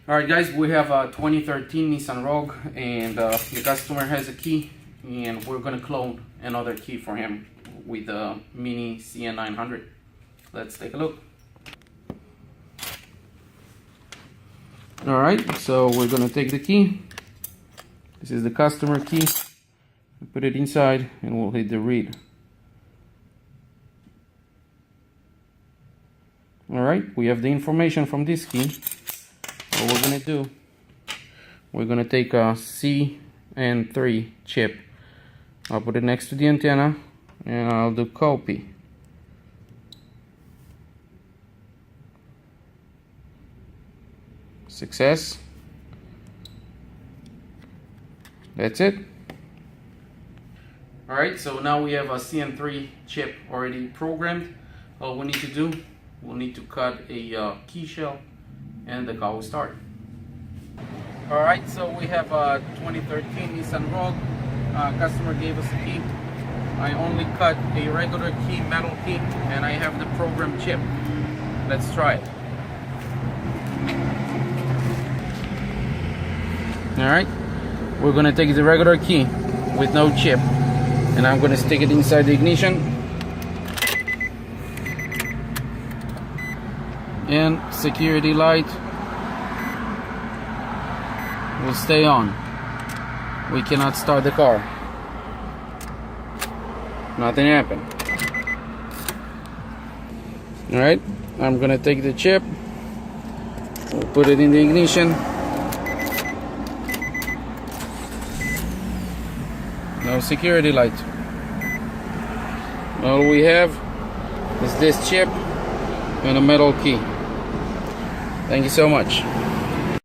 Alright guys, we have a 2013 Nissan Rogue, and the customer has a key, and we're gonna clone another key for him with the mini CN900. Let's take a look. Alright, so we're gonna take the key. This is the customer key. Put it inside and we'll hit the read. Alright, we have the information from this key. What we're gonna do, we're gonna take a CN3 chip. I'll put it next to the antenna and I'll do copy. Success. That's it. Alright, so now we have a CN3 chip already programmed. All we need to do, we'll need to cut a key shell and the car will start. Alright, so we have a 2013 Nissan Rogue. Customer gave us a key. I only cut a regular key, metal key, and I have the program chip. Let's try it. Alright, we're gonna take the regular key with no chip, and I'm gonna stick it inside the ignition, and security light will stay on. We cannot start the car. Nothing happened. Alright, I'm gonna take the chip, we'll put it in the ignition. No security light. All we have is this chip and a metal key. Thank you so much.